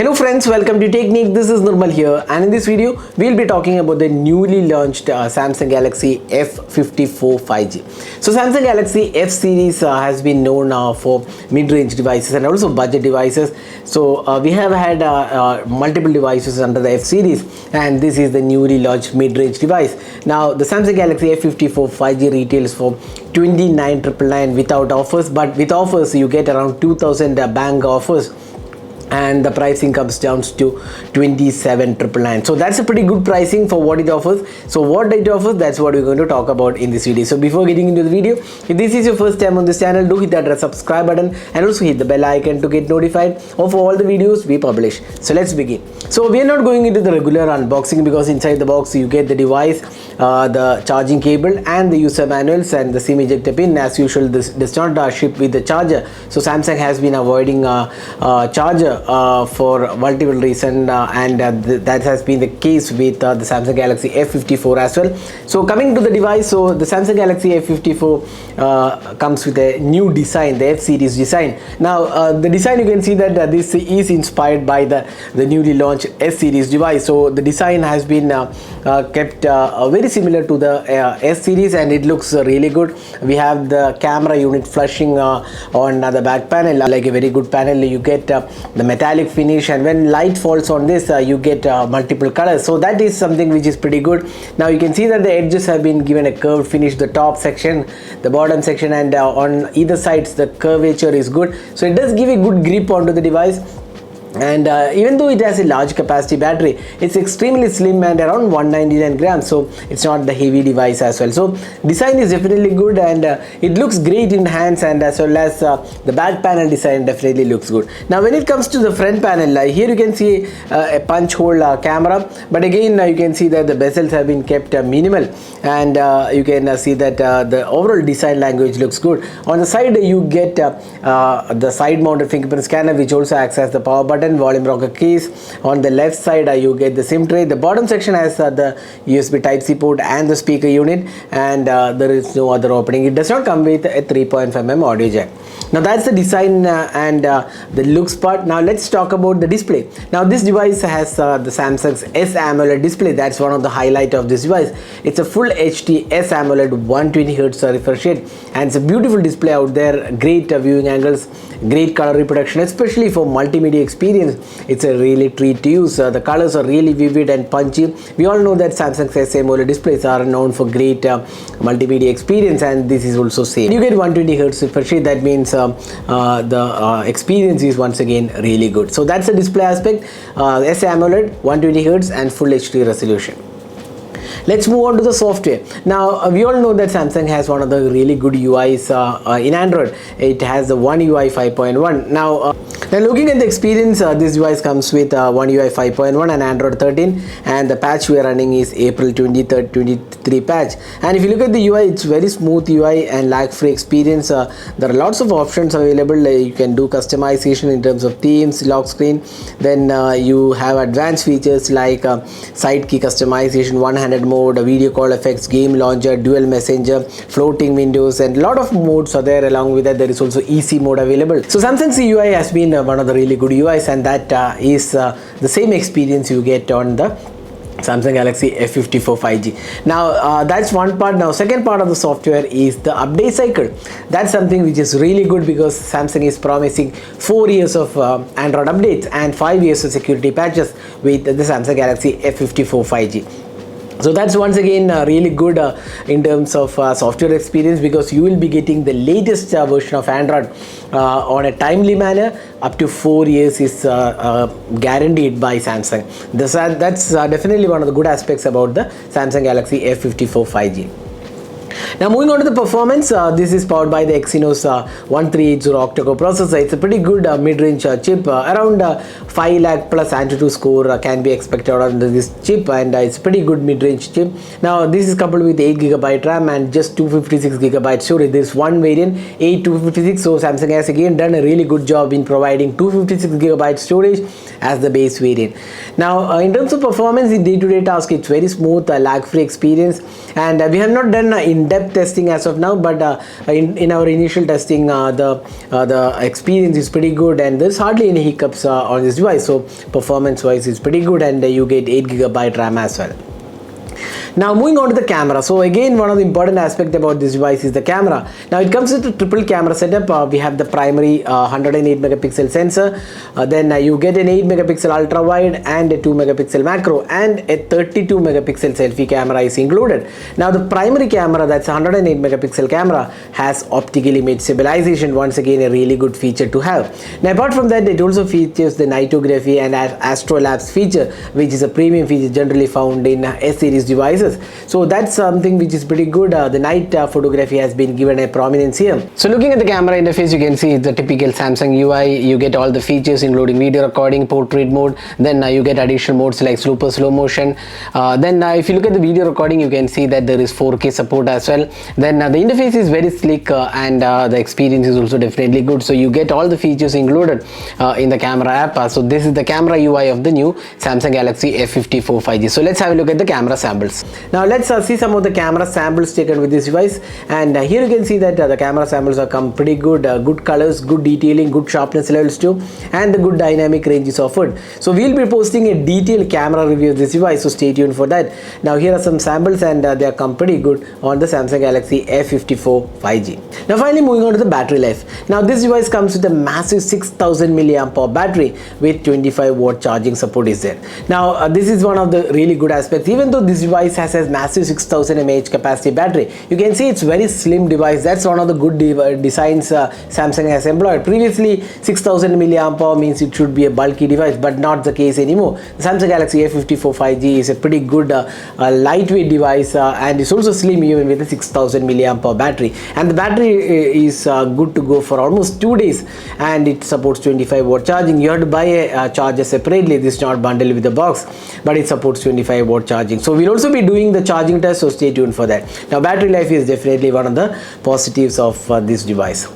Hello friends, welcome to Technique. This is Nirmal here, and in this video we'll be talking about the newly launched Samsung Galaxy F54 5G. So Samsung Galaxy F series has been known for mid-range devices and also budget devices. So we have had multiple devices under the F series, and this is the newly launched mid-range device. Now the Samsung Galaxy F54 5G retails for 29,999 without offers, but with offers you get around 2,000 bank offers, and the pricing comes down to 27,999. So that's a pretty good pricing for what it offers. So what it offers, that's what we're going to talk about in this video. So before getting into the video, if this is your first time on this channel, do hit that red subscribe button and also hit the bell icon to get notified of all the videos we publish. So let's begin. So we are not going into the regular unboxing because inside the box you get the device, the charging cable and the user manuals and the SIM ejector pin. As usual, this does not ship with the charger. So Samsung has been avoiding charger for multiple reasons, and that has been the case with the Samsung Galaxy F54 as well. So coming to the device, so the Samsung Galaxy F54 comes with a new design, the F series design. Now the design, you can see that this is inspired by the newly launched S series device. So the design has been kept very similar to the S series, and it looks really good. We have the camera unit flushing on the back panel, like a very good panel. You get the metallic finish, and when light falls on this you get multiple colors, so that is something which is pretty good. Now you can see that the edges have been given a curved finish, the top section, the bottom section, and on either sides the curvature is good, so it does give a good grip onto the device. And even though it has a large capacity battery, it's extremely slim and around 199 grams, so it's not the heavy device as well. So design is definitely good, and it looks great in hands, and as well as the back panel design definitely looks good. Now when it comes to the front panel, here you can see a punch hole camera, but again you can see that the bezels have been kept minimal, and you can see that the overall design language looks good. On the side you get the side mounted fingerprint scanner, which also acts as the power button, volume rocker keys. On the left side you get the SIM tray. The bottom section has the USB Type-C port and the speaker unit, and there is no other opening. It does not come with a 3.5mm audio jack. Now that's the design and the looks part. Now let's talk about the display. Now this device has the Samsung's sAMOLED display. That's one of the highlight of this device. It's a full HD sAMOLED 120Hz refresh rate, and it's a beautiful display out there. Great viewing angles, great color reproduction, especially for multimedia experience. It's a really treat to use. The colors are really vivid and punchy. We all know that Samsung's sAMOLED displays are known for great multimedia experience, and this is also same. You get 120Hz refresh rate. That means the experience is once again really good. So that's the display aspect. sAMOLED, 120Hz and full HD resolution. Let's move on to the software. Now we all know that Samsung has one of the really good UIs in Android. It has the One UI 5.1. Now looking at the experience, this device comes with One UI 5.1 and Android 13, and the patch we are running is April 23rd 23 patch. And if you look at the UI, it's very smooth UI and lag-free experience. There are lots of options available. You can do customization in terms of themes, lock screen. Then you have advanced features like side key customization, one-handed mode, video call effects, game launcher, dual messenger, floating windows, and a lot of modes are there. Along with that, there is also easy mode available. So Samsung's UI has been one of the really good UIs, and that is the same experience you get on the Samsung Galaxy F54 5G. Now that's one part. Now second part of the software is the update cycle. That's something which is really good because Samsung is promising 4 years of Android updates and 5 years of security patches with the Samsung Galaxy F54 5G. So that's once again really good in terms of software experience, because you will be getting the latest version of Android on a timely manner. Up to 4 years is guaranteed by Samsung. That's definitely one of the good aspects about the Samsung Galaxy F54 5G. Now moving on to the performance, this is powered by the Exynos 1380 octa-core processor. It's a pretty good mid-range chip. Around 5 lakh plus Antutu score can be expected out of this chip, and it's a pretty good mid-range chip. Now this is coupled with 8GB RAM and just 256GB storage. This one variant 8256. So Samsung has again done a really good job in providing 256GB storage as the base variant. Now in terms of performance in day-to-day task, it's very smooth, lag-free experience, and we have not done in in-depth testing as of now, but in our initial testing, the experience is pretty good, and there's hardly any hiccups on this device. So performance-wise, it's pretty good, and you get 8GB RAM as well. Now moving on to the camera. So again, one of the important aspects about this device is the camera. Now it comes with a triple camera setup. We have the primary 108 megapixel sensor, then you get an 8 megapixel ultra wide and a 2 megapixel macro, and a 32 megapixel selfie camera is included. Now the primary camera, that's 108 megapixel camera, has optical image stabilization, once again a really good feature to have. Now apart from that, it also features the nightography and astrolapse feature, which is a premium feature generally found in S series devices. So that's something which is pretty good. The night photography has been given a prominence here. So looking at the camera interface, you can see it's the typical Samsung UI. You get all the features including video recording, portrait mode, then you get additional modes like super slow motion. Then if you look at the video recording, you can see that there is 4K support as well. Then the interface is very slick, and the experience is also definitely good. So you get all the features included in the camera app. So this is the camera UI of the new Samsung Galaxy F54 5G. So let's have a look at the camera samples. Now let's see some of the camera samples taken with this device, and here you can see that the camera samples are come pretty good, good colors, good detailing, good sharpness levels too, and the good dynamic range is offered. So we'll be posting a detailed camera review of this device, so stay tuned for that. Now here are some samples, and they are come pretty good on the Samsung Galaxy F54 5G. Now finally moving on to the battery life. Now this device comes with a massive 6000 mAh battery with 25-watt charging support is there. Now this is one of the really good aspects. Even though this device has a massive 6000 mAh capacity battery, you can see it's very slim device. That's one of the good designs Samsung has employed. Previously 6000 mAh means it should be a bulky device, but not the case anymore. The Samsung Galaxy F54 5G is a pretty good lightweight device, and it's also slim even with a 6000 mAh battery, and the battery is good to go for almost 2 days, and it supports 25-watt charging. You have to buy a charger separately. This is not bundled with the box, but it supports 25-watt charging. So we'll also be doing the charging test, so stay tuned for that. Now battery life is definitely one of the positives of this device.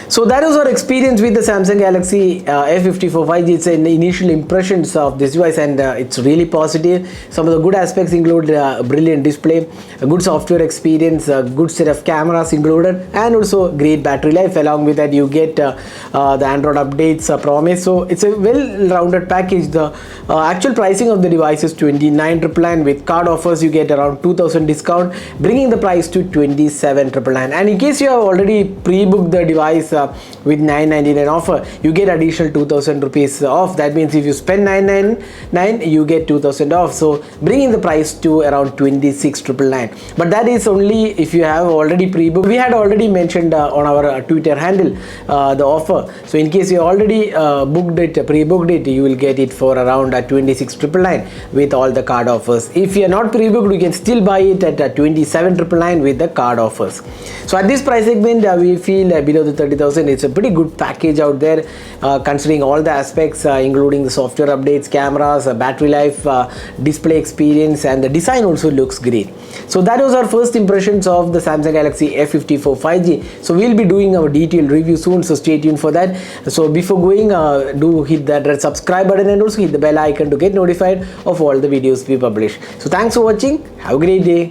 So that was our experience with the Samsung Galaxy F54 5G. It's an initial impressions of this device, and it's really positive. Some of the good aspects include brilliant display, a good software experience, a good set of cameras included, and also great battery life. Along with that, you get the Android updates promise. So it's a well-rounded package. The actual pricing of the device is 29,999. With card offers, you get around 2,000 discount, bringing the price to 27,999. And in case you have already pre-booked the device with 999 offer, you get additional 2,000 rupees off. That means if you spend 999, you get 2,000 off, so bringing the price to around 26,999. But that is only if you have already pre-booked. We had already mentioned on our Twitter handle the offer. So in case you already booked it, pre-booked it, you will get it for around 26,999 with all the card offers. If you are not pre-booked, you can still buy it at 27,999 with the card offers. So at this price segment, we feel below the 30,000, it's a pretty good package out there, considering all the aspects, including the software updates, cameras, battery life, display experience, and the design also looks great. So that was our first impressions of the Samsung Galaxy F54 5G. So we'll be doing our detailed review soon, so stay tuned for that. So before going, do hit that red subscribe button and also hit the bell icon to get notified of all the videos we publish. So thanks for watching. Have a great day.